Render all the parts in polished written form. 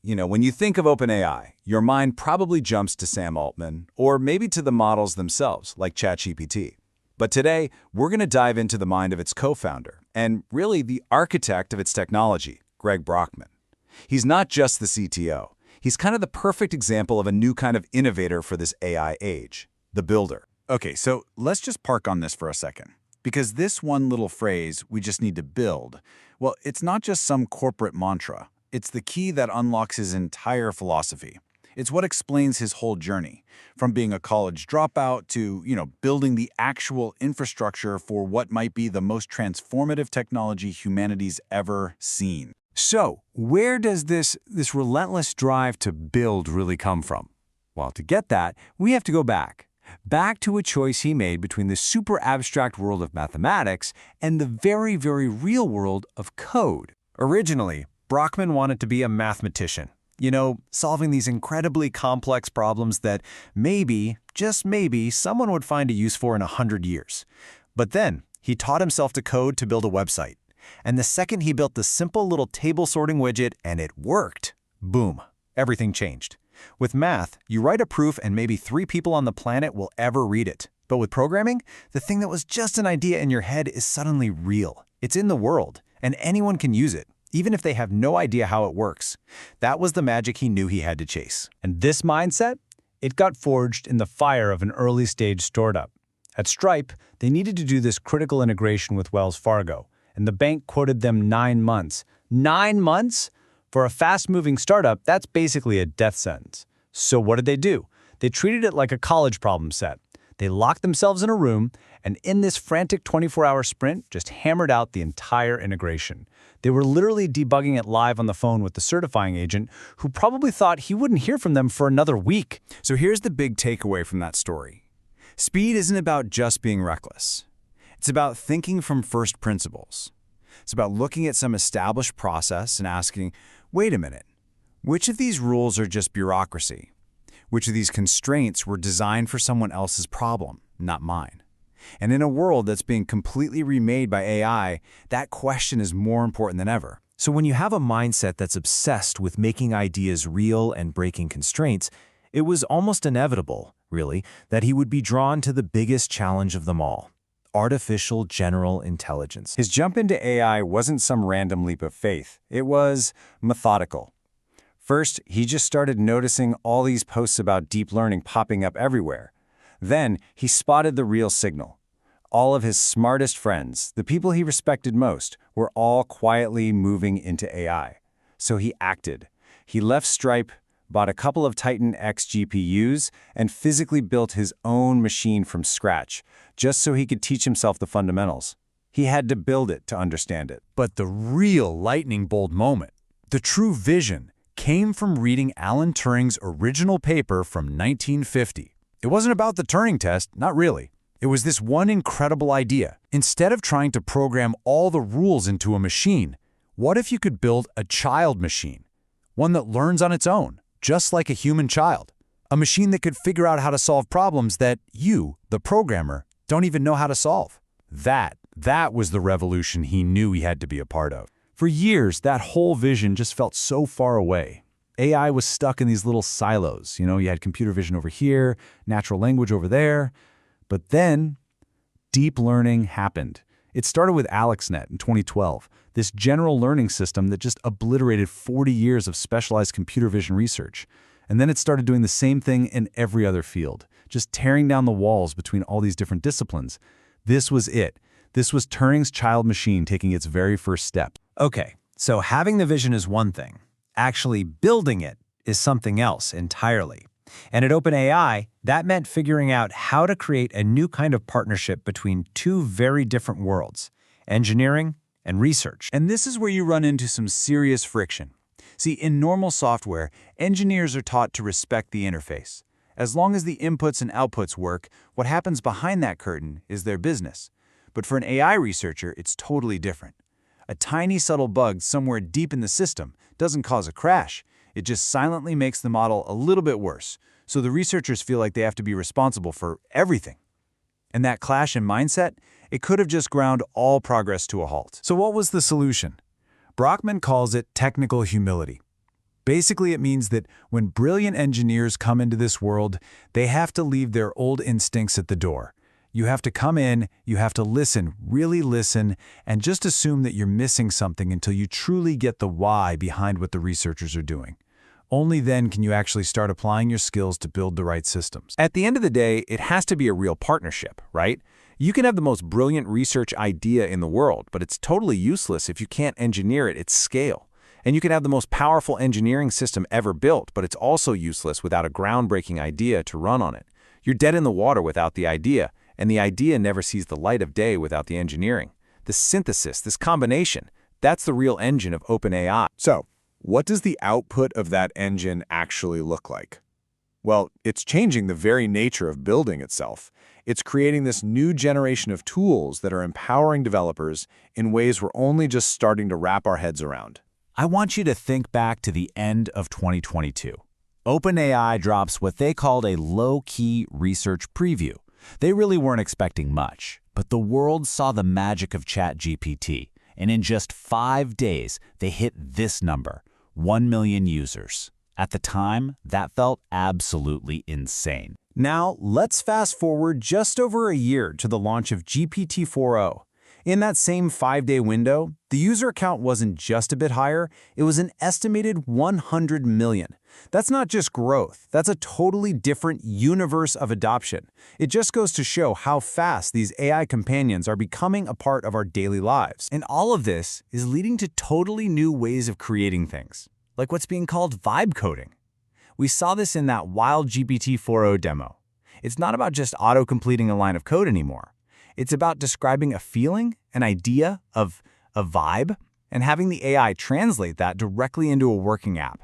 When you think of OpenAI, your mind probably jumps to Sam Altman, or maybe to the models themselves, like ChatGPT. But today, we're going to dive into the mind of its co-founder, and really the architect of its technology, Greg Brockman. He's not just the CTO. He's kind of the perfect example of a new kind of innovator for this AI age, the builder. Okay, so let's just park on this for a second. Because this one little phrase, we just need to build, well, it's not just some corporate mantra. It's the key that unlocks his entire philosophy. It's what explains his whole journey, from being a college dropout to, building the actual infrastructure for what might be the most transformative technology humanity's ever seen. So, where does this relentless drive to build really come from? Well, to get that, we have to go back to a choice he made between the super abstract world of mathematics and the very, very real world of code. Originally, Brockman wanted to be a mathematician, solving these incredibly complex problems that maybe, just maybe, someone would find a use for in 100 years. But then, he taught himself to code to build a website. And the second he built the simple little table sorting widget and it worked, boom, everything changed. With math, you write a proof and maybe 3 people on the planet will ever read it. But with programming, the thing that was just an idea in your head is suddenly real. It's in the world, and anyone can use it, even if they have no idea how it works. That was the magic he knew he had to chase. And this mindset? It got forged in the fire of an early-stage startup. At Stripe, they needed to do this critical integration with Wells Fargo, and the bank quoted them 9 months. 9 months? For a fast-moving startup, that's basically a death sentence. So what did they do? They treated it like a college problem set. They locked themselves in a room, and in this frantic 24-hour sprint, just hammered out the entire integration. They were literally debugging it live on the phone with the certifying agent, who probably thought he wouldn't hear from them for another week. So here's the big takeaway from that story. Speed isn't about just being reckless. It's about thinking from first principles. It's about looking at some established process and asking, wait a minute, which of these rules are just bureaucracy? Which of these constraints were designed for someone else's problem, not mine? And in a world that's being completely remade by AI, that question is more important than ever. So when you have a mindset that's obsessed with making ideas real and breaking constraints, it was almost inevitable, really, that he would be drawn to the biggest challenge of them all: artificial general intelligence. His jump into AI wasn't some random leap of faith. It was methodical. First, he just started noticing all these posts about deep learning popping up everywhere. Then, he spotted the real signal. All of his smartest friends, the people he respected most, were all quietly moving into AI. So he acted. He left Stripe, bought a couple of Titan X GPUs, and physically built his own machine from scratch, just so he could teach himself the fundamentals. He had to build it to understand it. But the real lightning bolt moment, the true vision, came from reading Alan Turing's original paper from 1950. It wasn't about the Turing test, not really. It was this one incredible idea. Instead of trying to program all the rules into a machine, what if you could build a child machine? One that learns on its own, just like a human child. A machine that could figure out how to solve problems that you, the programmer, don't even know how to solve. That was the revolution he knew he had to be a part of. For years, that whole vision just felt so far away. AI was stuck in these little silos. You had computer vision over here, natural language over there. But then, deep learning happened. It started with AlexNet in 2012, this general learning system that just obliterated 40 years of specialized computer vision research. And then it started doing the same thing in every other field, just tearing down the walls between all these different disciplines. This was it. This was Turing's child machine taking its very first step. Okay, so having the vision is one thing. Actually building it is something else entirely. And at OpenAI, that meant figuring out how to create a new kind of partnership between two very different worlds: engineering and research. And this is where you run into some serious friction. See, in normal software, engineers are taught to respect the interface. As long as the inputs and outputs work, what happens behind that curtain is their business. But for an AI researcher, it's totally different. A tiny subtle bug somewhere deep in the system doesn't cause a crash. It just silently makes the model a little bit worse, so the researchers feel like they have to be responsible for everything. And that clash in mindset, it could have just ground all progress to a halt. So what was the solution? Brockman calls it technical humility. Basically, it means that when brilliant engineers come into this world, they have to leave their old instincts at the door. You have to come in, you have to listen, really listen, and just assume that you're missing something until you truly get the why behind what the researchers are doing. Only then can you actually start applying your skills to build the right systems. At the end of the day, it has to be a real partnership, right? You can have the most brilliant research idea in the world, but it's totally useless if you can't engineer it at scale. And you can have the most powerful engineering system ever built, but it's also useless without a groundbreaking idea to run on it. You're dead in the water without the idea, and the idea never sees the light of day without the engineering. The synthesis, this combination, that's the real engine of OpenAI. So, what does the output of that engine actually look like? Well, it's changing the very nature of building itself. It's creating this new generation of tools that are empowering developers in ways we're only just starting to wrap our heads around. I want you to think back to the end of 2022. OpenAI drops what they called a low-key research preview. They really weren't expecting much, but the world saw the magic of ChatGPT, and in just 5 days, they hit this number, 1 million users. At the time, that felt absolutely insane. Now, let's fast forward just over a year to the launch of GPT-4o. In that same 5-day window, the user count wasn't just a bit higher, it was an estimated 100 million. That's not just growth, that's a totally different universe of adoption. It just goes to show how fast these AI companions are becoming a part of our daily lives. And all of this is leading to totally new ways of creating things, like what's being called vibe coding. We saw this in that wild GPT-4o demo. It's not about just auto-completing a line of code anymore. It's about describing a feeling, an idea of a vibe, and having the AI translate that directly into a working app.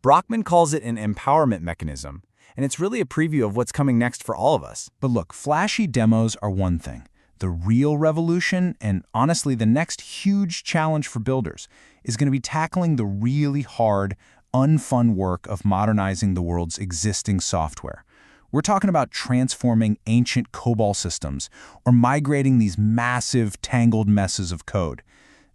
Brockman calls it an empowerment mechanism, and it's really a preview of what's coming next for all of us. But look, flashy demos are one thing. The real revolution, and honestly the next huge challenge for builders, is going to be tackling the really hard, unfun work of modernizing the world's existing software. We're talking about transforming ancient COBOL systems or migrating these massive, tangled messes of code.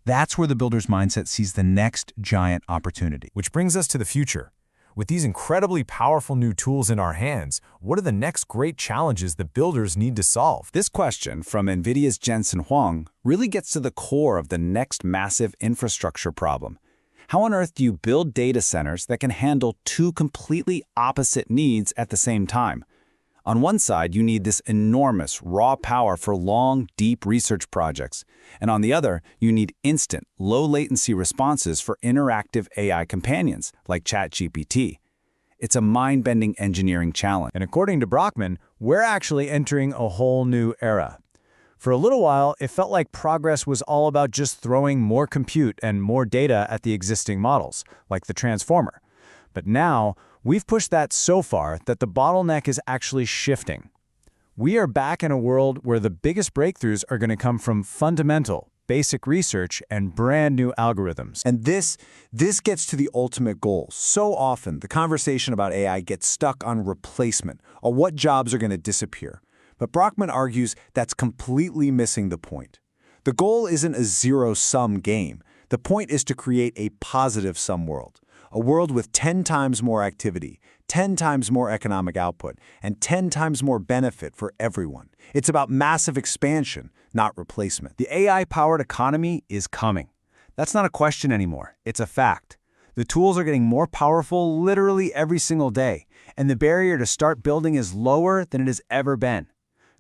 That's where the builder's mindset sees the next giant opportunity. Which brings us to the future. With these incredibly powerful new tools in our hands, what are the next great challenges that builders need to solve? This question from NVIDIA's Jensen Huang really gets to the core of the next massive infrastructure problem. How on earth do you build data centers that can handle two completely opposite needs at the same time? On one side, you need this enormous raw power for long, deep research projects. And on the other, you need instant, low-latency responses for interactive AI companions like ChatGPT. It's a mind-bending engineering challenge. And according to Brockman, we're actually entering a whole new era. For a little while, it felt like progress was all about just throwing more compute and more data at the existing models, like the Transformer. But now, we've pushed that so far that the bottleneck is actually shifting. We are back in a world where the biggest breakthroughs are going to come from fundamental, basic research and brand new algorithms. And this gets to the ultimate goal. So often, the conversation about AI gets stuck on replacement, or what jobs are going to disappear. But Brockman argues that's completely missing the point. The goal isn't a zero-sum game. The point is to create a positive-sum world, a world with 10 times more activity, 10 times more economic output, and 10 times more benefit for everyone. It's about massive expansion, not replacement. The AI-powered economy is coming. That's not a question anymore. It's a fact. The tools are getting more powerful literally every single day, and the barrier to start building is lower than it has ever been.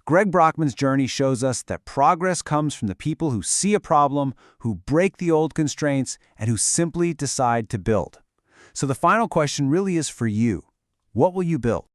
Greg Brockman's journey shows us that progress comes from the people who see a problem, who break the old constraints, and who simply decide to build. So the final question really is for you. What will you build?